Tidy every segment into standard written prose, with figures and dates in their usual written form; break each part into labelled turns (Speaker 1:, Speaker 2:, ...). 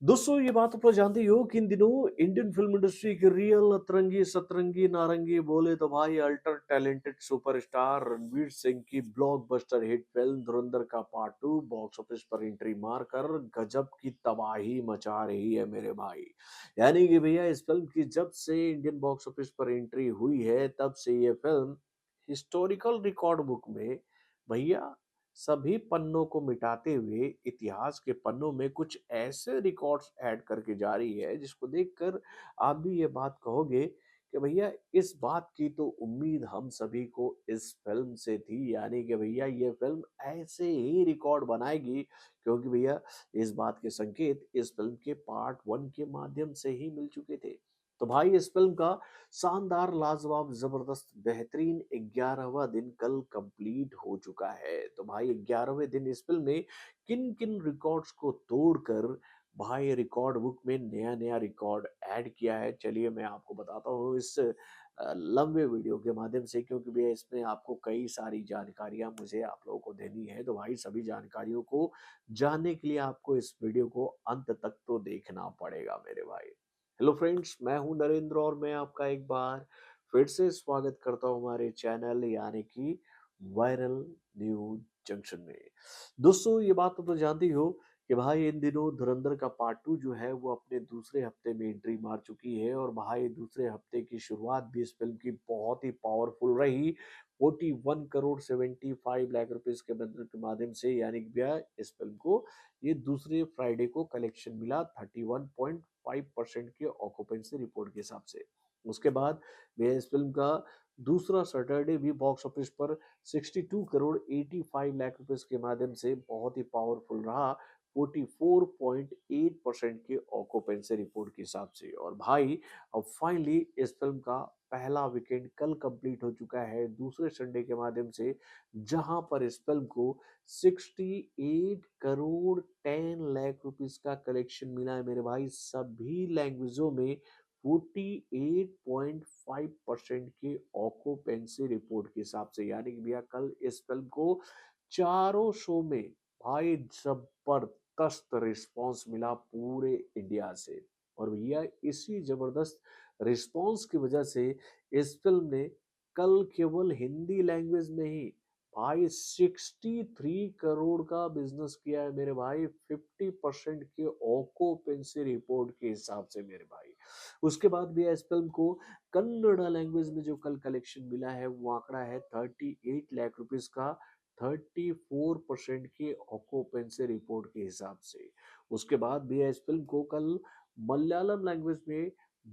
Speaker 1: दोस्तों ये बात तो जानते ही हो कि इन दिनों इंडियन फिल्म इंडस्ट्री की रियल अतरंगी सतरंगी नारंगी बोले तो भाई alter talented superstar Ranveer Singh की ब्लॉकबस्टर हिट फिल्म धुरंधर का पार्ट 2 बॉक्स ऑफिस पर एंट्री मारकर गजब की तबाही मचा रही है मेरे भाई। यानी कि भैया इस फिल्म की जब से इंडियन बॉक्स ऑफिस पर एंट्री हुई है तब से ये फिल्म हिस्टोरिकल रिकॉर्ड बुक में भैया सभी पन्नों को मिटाते हुए इतिहास के पन्नों में कुछ ऐसे रिकॉर्ड्स ऐड करके जा रही है जिसको देखकर आप भी ये बात कहोगे कि भैया इस बात की तो उम्मीद हम सभी को इस फिल्म से थी। यानी कि भैया ये फिल्म ऐसे ही रिकॉर्ड बनाएगी क्योंकि भैया इस बात के संकेत इस फिल्म के पार्ट 1 के माध्यम से ही मिल चुके थे। तो भाई इस फिल्म का शानदार लाजवाब जबरदस्त बेहतरीन 11वां दिन कल कंप्लीट हो चुका है। तो भाई 11वें दिन इस फिल्म ने किन किन रिकॉर्ड्स को तोड़कर भाई रिकॉर्ड बुक में नया नया रिकॉर्ड ऐड किया है, चलिए मैं आपको बताता हूँ इस लंबे वीडियो के माध्यम से, क्योंकि भैया इसमें आपको कई सारी जानकारियां मुझे आप लोगों को देनी है। तो भाई सभी जानकारियों को जानने के लिए आपको इस वीडियो को अंत तक तो देखना पड़ेगा मेरे भाई। हेलो फ्रेंड्स, मैं हूं नरेंद्र और मैं आपका एक बार फिर से स्वागत करता हूं हमारे चैनल यानी कि वायरल न्यूज जंक्शन में। दोस्तों ये बात तो जानती हो कि भाई इन दिनों धुरंधर का पार्ट 2 जो है वो अपने दूसरे हफ्ते में एंट्री मार चुकी है और भाई दूसरे हफ्ते की शुरुआत भी इस फिल्म की बहुत ही पावरफुल रही। 41 करोड़ 75 लाख रुपए के बजट के माध्यम से, यानी कि भैया इस फिल्म को ये दूसरे फ्राइडे को कलेक्शन मिला 31.5% के ऑक्यूपेंसी रिपोर्ट के हिसाब से। उसके बाद भैया इस फिल्म का दूसरा सैटरडे भी बॉक्स ऑफिस पर 62 करोड़ 85 लाख रुपए के माध्यम से बहुत ही पावरफुल रहा 44.8% के ऑक्यूपेंसी रिपोर्ट के हिसाब से। और भाई अब फाइनली इस फिल्म का पहला वीकेंड कल कंप्लीट हो चुका है दूसरे संडे के माध्यम से, जहां पर इस फिल्म को 68 करोड़ 10 लाख रुपीस का कलेक्शन मिला है मेरे भाई सभी लैंग्वेजों में 48.5% के ऑक्यूपेंसी रिपोर्ट के हिसाब से। यानी कि भैया कल इस फिल्म को चारों शो में भाई जबरदस्त रिस्पांस मिला पूरे इंडिया से। और भैया इसी जबरदस्त रिस्पांस की वजह से इस फिल्म ने कल केवल हिंदी लैंग्वेज में ही भाई 63 करोड़ का बिजनेस किया है मेरे भाई 50% के ऑक्यूपेंसी रिपोर्ट के हिसाब से मेरे भाई। उसके बाद भी इस फिल्म को कन्नड़ा लैंग्वेज में जो कल कलेक्शन मिला है वो आंकड़ा है 38 लाख रुपीस का 34% के ऑक्यूपेंसी रिपोर्ट के हिसाब से। उसके बाद भी इस फिल्म को कल मलयालम लैंग्वेज में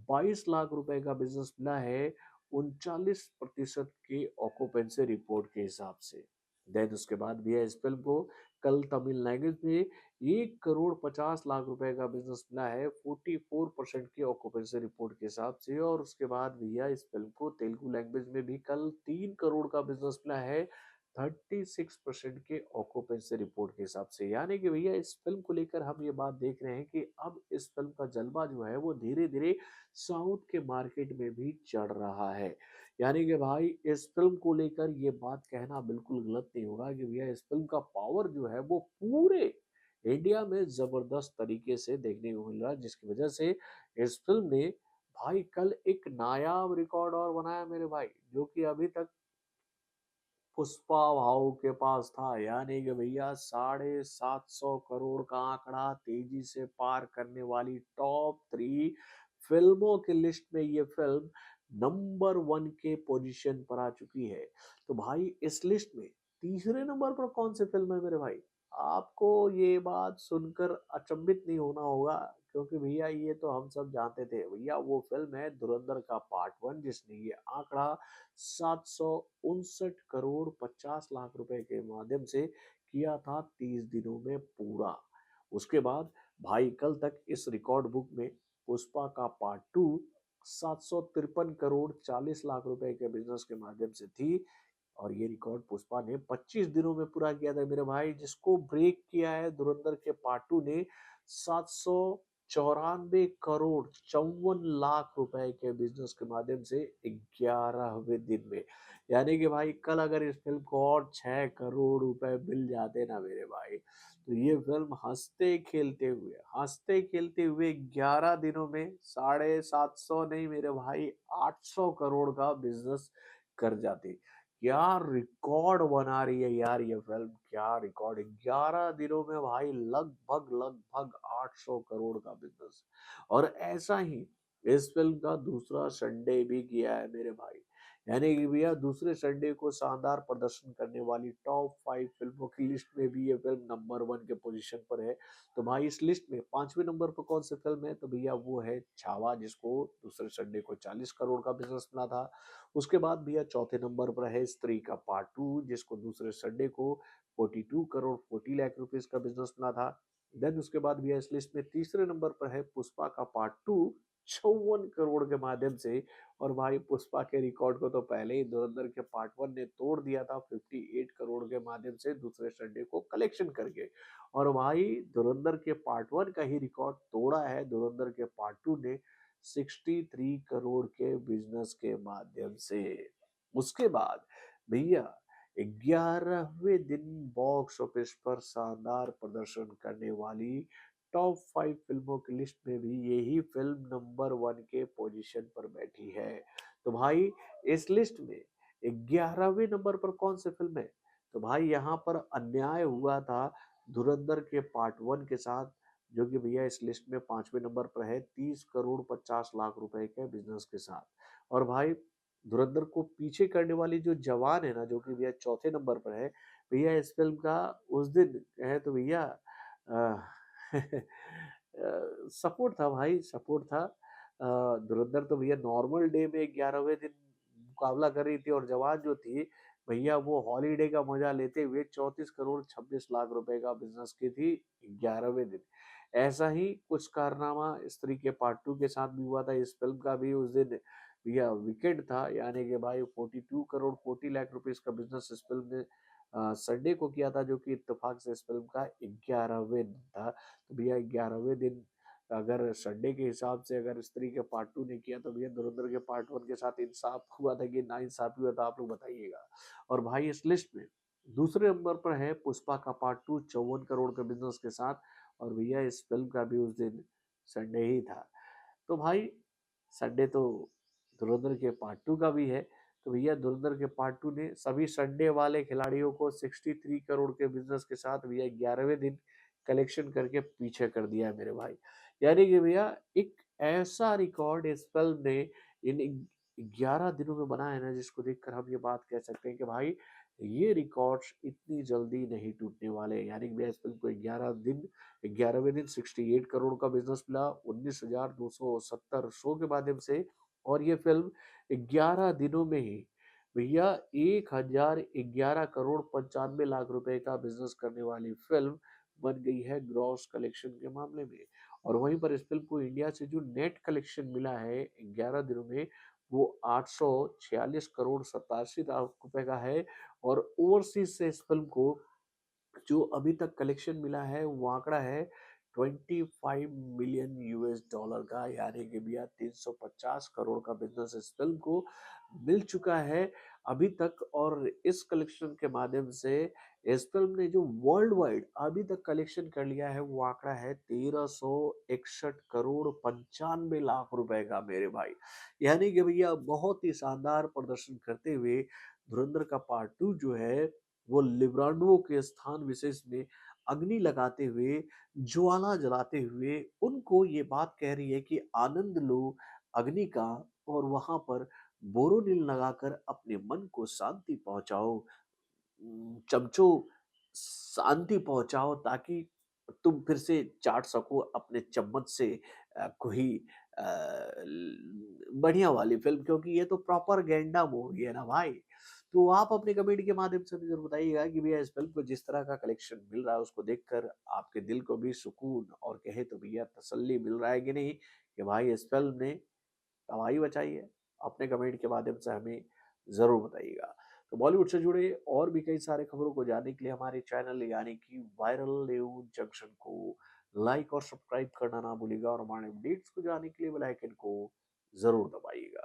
Speaker 1: 22 लाख रुपए का बिजनेस मिला है 39% के ऑक्यूपेंसी रिपोर्ट के हिसाब से। देन उसके बाद भी इस फिल्म को कल तमिल लैंग्वेज में 1 करोड़ 50 लाख रुपए का बिजनेस मिला है 44% की ऑक्यूपेंसी रिपोर्ट के हिसाब से। और उसके बाद भैया इस फिल्म को तेलुगु लैंग्वेज में भी कल 3 करोड़ का बिजनेस मिला है 36% के ऑक्यूपेंसी रिपोर्ट के हिसाब से। यानी कि भैया इस फिल्म को लेकर हम ये बात देख रहे हैं कि अब इस फिल्म का जलवा जो है वो धीरे धीरे साउथ के मार्केट में भी चढ़ रहा है। यानी कि भाई इस फिल्म को लेकर ये बात कहना बिल्कुल गलत नहीं होगा कि भैया इस फिल्म का पावर जो है वो पूरे इंडिया में जबरदस्त तरीके से देखने को मिल रहा है, जिसकी वजह से इस फिल्म ने भाई कल एक नायाब रिकॉर्ड और बनाया मेरे भाई, जो कि अभी तक पुष्पा भाऊ के पास था। यानी कि भैया 750 करोड़ का आंकड़ा तेजी से पार करने वाली टॉप 3 फिल्मों की लिस्ट में ये फिल्म नंबर 1 के पोजीशन पर आ चुकी है। तो भाई इस लिस्ट में तीसरे नंबर पर कौन सी फिल्म है मेरे भाई? आपको ये बात सुनकर अचंभित नहीं होना होगा, क्योंकि भैया ये तो हम सब जानते थे। भैया वो फिल्म है धुरंधर का पार्ट 1, जिसने ये आंकड़ा 759 करोड़ 50 लाख रुपए के माध्यम से किया था 30 दिनों में पूरा। उसके बाद भाई कल तक इस रिकॉर्ड बुक में पुष्पा का पार्ट 2 753 करोड़ 40 लाख रुपए के बिजनेस के माध्यम से थी। और ये रिकॉर्ड पुष्पा ने 25 दिनों में पूरा किया था मेरे भाई, जिसको ब्रेक किया है धुरंधर के पार्ट 2 ने 94 करोड़ 54 लाख रुपए के बिजनेस के माध्यम से 11वें दिन में। यानी कि भाई कल अगर इस फिल्म को और 6 करोड़ रुपए मिल जाते ना मेरे भाई, तो ये फिल्म हंसते खेलते हुए 11 दिनों में 750 नहीं मेरे भाई 800 करोड़ का बिजनेस कर जाती। क्या रिकॉर्ड बना रही है यार ये फिल्म, क्या रिकॉर्ड। 11 दिनों में भाई लगभग लगभग 800 करोड़ का बिजनेस। और ऐसा ही इस फिल्म का दूसरा संडे भी किया है मेरे भाई। यानी कि भैया दूसरे संडे को शानदार प्रदर्शन करने वाली टॉप 5 फिल्मों की लिस्ट में भी ये फिल्म नंबर 1 के पोजीशन पर है। तो भाई इस लिस्ट में 5वें नंबर पर कौन सी फिल्म है, तो भैया वो है छावा, जिसको दूसरे संडे को 40 करोड़ का बिजनेस मिला था। उसके बाद भैया चौथे नंबर पर है स्त्री का पार्ट 2, जिसको दूसरे संडे को 42 करोड़ 40 लाख रुपीज का बिजनेस मिला था। देन उसके बाद भैया इस लिस्ट में तीसरे नंबर पर है पुष्पा का पार्ट 2, 54 करोड़ के माध्यम से। और भाई पुष्पा के रिकॉर्ड को तो पहले ही धुरंधर के पार्ट 1 ने तोड़ दिया था 58 करोड़ के माध्यम से दूसरे संडे को कलेक्शन करके। और भाई धुरंधर के पार्ट 1 का ही रिकॉर्ड तोड़ा है धुरंधर के पार्ट 2 ने 63 करोड़ के बिजनेस के माध्यम से। उसके बाद भैया 11वें दिन बॉक्स ऑफिस पर शानदार प्रदर्शन करने वाली टॉप 5 फिल्मों की लिस्ट में भी यही फिल्म नंबर 1 के पोजीशन पर बैठी है। तो भाई इस लिस्ट में 11वें नंबर पर कौन सी फिल्म है, तो भाई यहाँ पर अन्याय हुआ था धुरंधर के पार्ट 1 के साथ, जो कि भैया इस लिस्ट में 5वें नंबर पर है 30 करोड़ 50 लाख रुपए के बिजनेस के साथ। और भाई धुरंधर को पीछे करने वाली जो जवान है ना, जो कि भैया चौथे नंबर पर है, भैया इस फिल्म का उस दिन है तो भैया सपोर्ट था भाई, सपोर्ट था। धुरंधर तो भैया नॉर्मल डे में 11वें दिन मुकाबला कर रही थी, और जवान जो थी भैया वो हॉलीडे का मजा लेते हुए 34 करोड़ 26 लाख रुपए का बिजनेस की थी 11वें दिन। ऐसा ही कुछ कारनामा स्त्री के पार्ट 2 के साथ भी हुआ था। इस फिल्म का भी उस दिन भैया वीकेंड था, यानी कि भाई 42 करोड़ 40 लाख रुपीज का बिजनेस इस फिल्म ने संडे को किया था, जो कि इत्तेफाक से इस फिल्म का 11वें दिन था। तो भैया 11वें दिन अगर संडे के हिसाब से अगर स्त्री के पार्ट 2 ने किया, तो भैया धुरंधर के पार्ट 1 के साथ इंसाफ हुआ था कि ना इंसाफी हुआ था, आप लोग बताइएगा। और भाई इस लिस्ट में दूसरे नंबर पर है पुष्पा का पार्ट 2 54 करोड़ के बिजनेस के साथ। और भैया इस फिल्म का भी उस दिन संडे ही था। तो भाई संडे तो धुरंधर के पार्ट 2 का भी है। तो भैया धुरंधर के पार्ट 2 ने सभी संडे वाले खिलाड़ियों को 63 करोड़ के बिजनेस के साथ भैया 11वें दिन कलेक्शन करके पीछे कर दिया है मेरे भाई। यानी कि भैया एक ऐसा रिकॉर्ड इस फिल्म ने इन 11 दिनों में बनाया है ना, जिसको देखकर हम ये बात कह सकते हैं कि भाई ये रिकॉर्ड्स इतनी जल्दी नहीं टूटने वाले। यानी कि भैया इस फिल्म को 11वें दिन 68 करोड़ का बिजनेस मिला 19,270 शो के माध्यम से। और ये फिल्म 11 दिनों में ही भैया 1,011 करोड़ 95 लाख रुपए का बिजनेस करने वाली फिल्म बन गई है ग्रॉस कलेक्शन के मामले में। और वहीं पर इस फिल्म को इंडिया से जो नेट कलेक्शन मिला है 11 दिनों में, वो 846 करोड़ 87 लाख रुपए का है। और ओवरसीज से इस फिल्म को जो अभी तक कलेक्शन मिला है वो आंकड़ा है 25 मिलियन US डॉलर का। यानी कि भैया 350 करोड़ का बिजनेस इस फिल्म को मिल चुका है अभी तक। और इस कलेक्शन के माध्यम से इस फिल्म ने जो वर्ल्ड वाइड अभी तक कलेक्शन कर लिया है वो आंकड़ा है 1361 करोड़ 95 लाख रुपए का मेरे भाई। यानी कि भैया बहुत ही शानदार प्रदर्शन करते हुए धुरंधर का पार्ट 2 जो है वो लिब्रांडो के स्थान विशेष में अग्नि लगाते हुए, ज्वाला जलाते हुए उनको ये बात कह रही है कि आनंद लो अग्नि का, और वहां पर बोरोनिल लगाकर अपने मन को शांति पहुंचाओ। चमचों शांति पहुंचाओ, ताकि तुम फिर से चाट सको अपने चम्मच से कोई अ, बढ़िया वाली फिल्म, क्योंकि ये तो प्रोपेगेंडा मूवी है ना भाई। तो आप अपने कमेंट के माध्यम से जरूर बताइएगा कि भैया इस फिल्म को जिस तरह का कलेक्शन मिल रहा है उसको देखकर आपके दिल को भी सुकून और कहे तो भैया तसल्ली मिल रहा है कि नहीं, कि भाई इस फिल्म ने तबाही मचाई है। अपने कमेंट के माध्यम से हमें ज़रूर बताइएगा। तो बॉलीवुड से जुड़े और भी कई सारे खबरों को जानने के लिए हमारे चैनल यानी कि वायरल न्यूज़ जंक्शन को लाइक और सब्सक्राइब करना ना भूलिएगा और हमारे अपडेट्स को जानने के लिए बेल आइकन को ज़रूर दबाइएगा।